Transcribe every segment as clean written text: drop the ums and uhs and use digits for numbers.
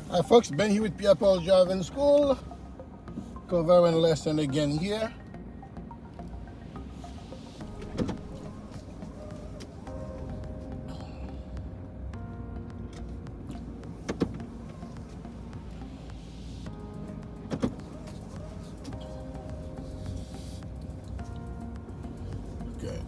Hi folks, Ben here with Pierre Driving School, covering lesson again here. Okay.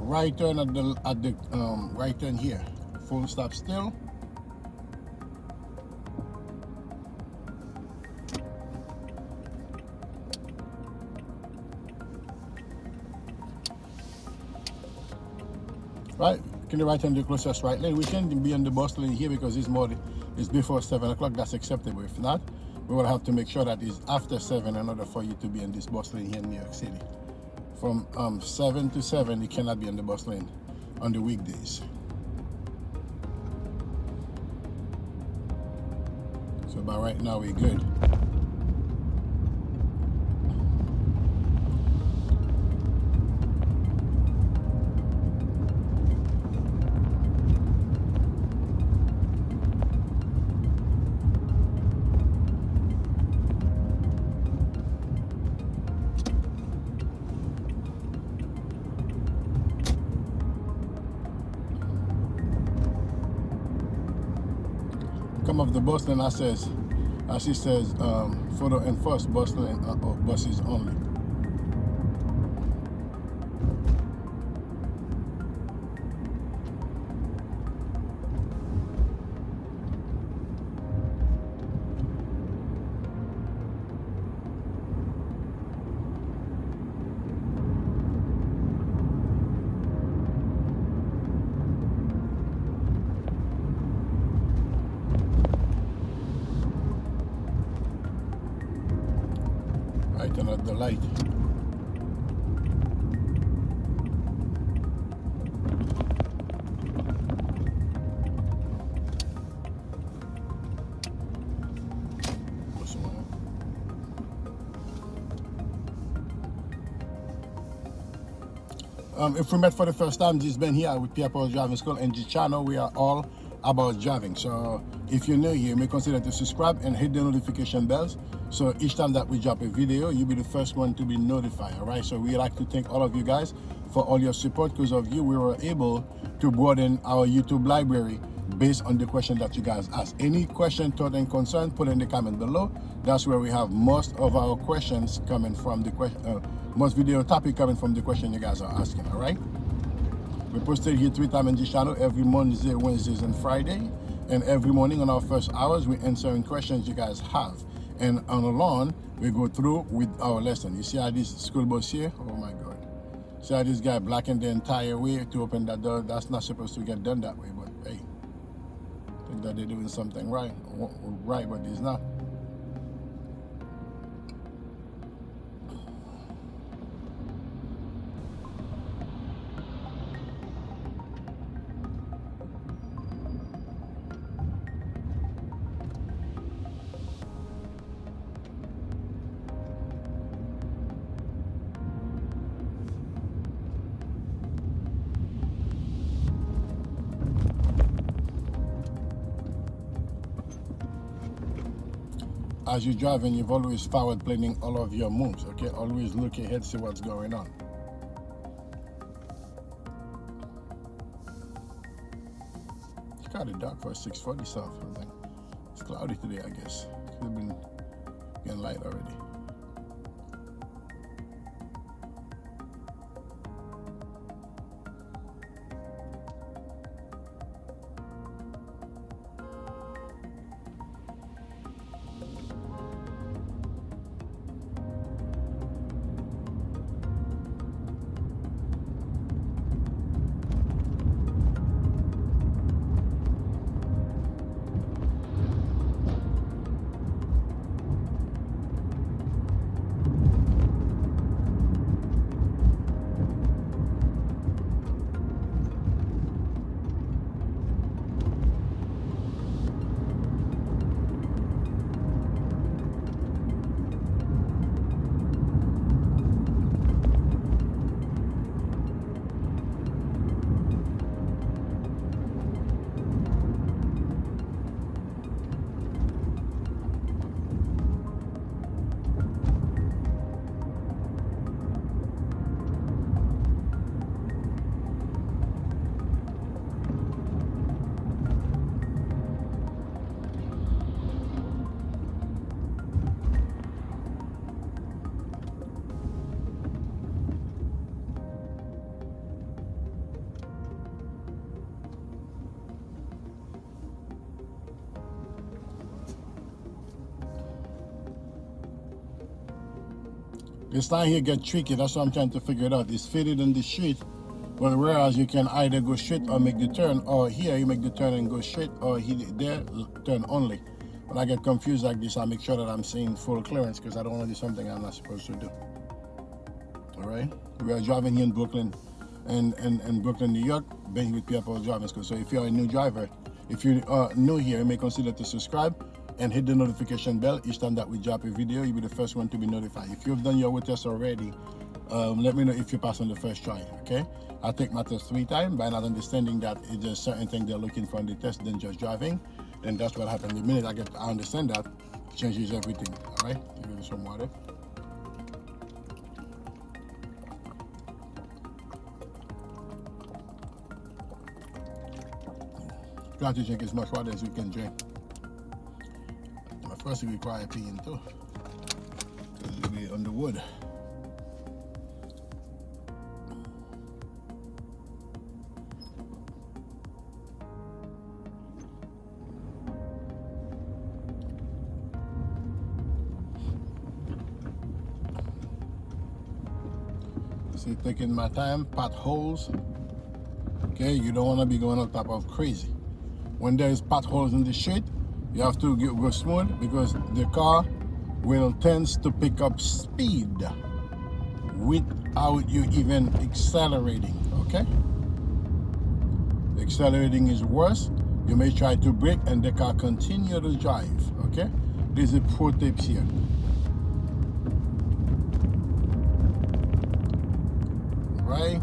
Right turn at the right turn here. Full stop still. Right, can you right turn the closest right lane? We can be on the bus lane here because it's before 7 o'clock. That's acceptable. If not, we will have to make sure that it's after 7 in order for you to be in this bus lane here in New York City. From 7 to 7, you cannot be on the bus lane on the weekdays. So by right now we're good. Come off the bus lane, as it says, photo enforced bus lane or buses only. Right, turn at the light. If we met for the first time, this has been here with Pierre Driving School, and this channel we are all about driving. So if you're new here, you may consider to subscribe and hit the notification bells. So each time that we drop a video, you'll be the first one to be notified. All right. So we like to thank all of you guys for all your support. Because of you, we were able to broaden our YouTube library based on the question that you guys ask. Any question, thought, and concern, put in the comment below. That's where we have most of our questions coming from. The question, most video topic coming from the question you guys are asking. All right. We posted here 3 times in this channel every Monday, Wednesdays, and Friday. And every morning on our first hours, we're answering questions you guys have. And on the lawn, we go through with our lesson. You see how this school bus here? Oh my God. See how this guy blocking the entire way to open that door? That's not supposed to get done that way, but hey, I think that they're doing something right, but it's not. As you're driving, you've always forward planning all of your moves, okay? Always look ahead, see what's going on. It's kind of dark for 6:40 south. I think it's cloudy today, I guess. Could have been getting light already. This line here get tricky. That's what I'm trying to figure it out. It's fitted in the street, but whereas you can either go straight or make the turn, or here you make the turn and go straight, or there turn only. When I get confused like this, I make sure that I'm seeing full clearance because I don't want to do something I'm not supposed to do. All right, we are driving here in Brooklyn, and Brooklyn, New York, being with Pierre driving school. So if you're a new driver, if you're new here, you may consider to subscribe and hit the notification bell. Each time that we drop a video, you'll be the first one to be notified. If you've done your road test already, let me know if you pass on the first try. Okay, I take my test 3 times by not understanding that it's just certain things they're looking for in the test than just driving. Then that's what happened. The minute I understand that, it changes everything. All right, give me some water. Try to drink as much water as you can drink. But first, you require peeing too. You'll be on the wood. See, taking my time, potholes. Okay, you don't want to be going on top of crazy. When there's potholes in the street, you have to go smooth because the car will tend to pick up speed without you even accelerating. Okay, accelerating is worse. You may try to brake and the car continue to drive. Okay, these are pro tips here. Right.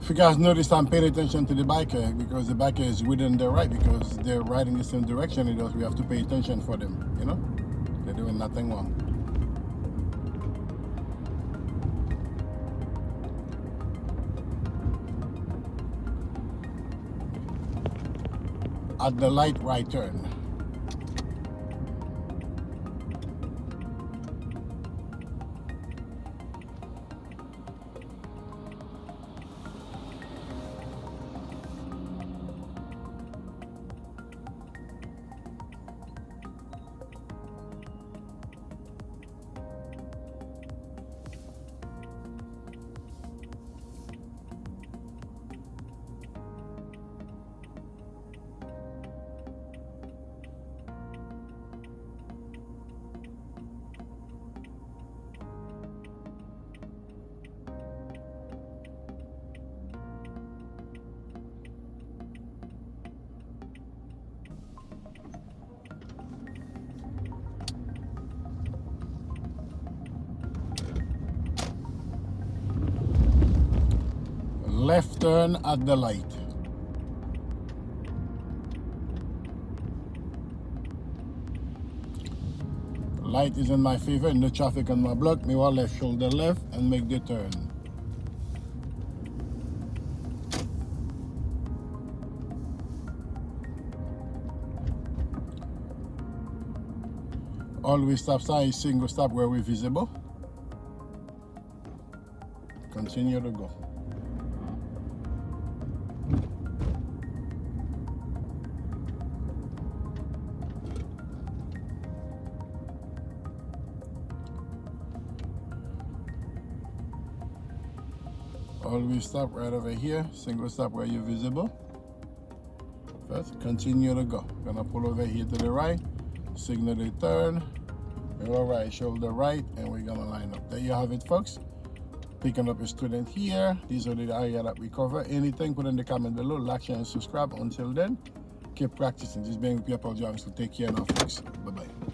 If you guys notice, I'm paying attention to the biker because the biker is within their right because they're riding the same direction as us. We have to pay attention for them, you know? They're doing nothing wrong. At the light, right turn. Left turn at the light. Light is in my favor, no traffic on my block. Me want left shoulder left and make the turn. Always stop sign is single stop where we're visible. Continue to go. Always stop right over here, single stop where you're visible. First, continue to go. Gonna pull over here to the right, signal the turn, mirror right, shoulder right, and we're gonna line up. There you have it, folks. Picking up a student here. These are the area that we cover. Anything, put in the comment below, like, share, and subscribe. Until then, keep practicing. This has been Pierre, so take care now, folks. Bye-bye.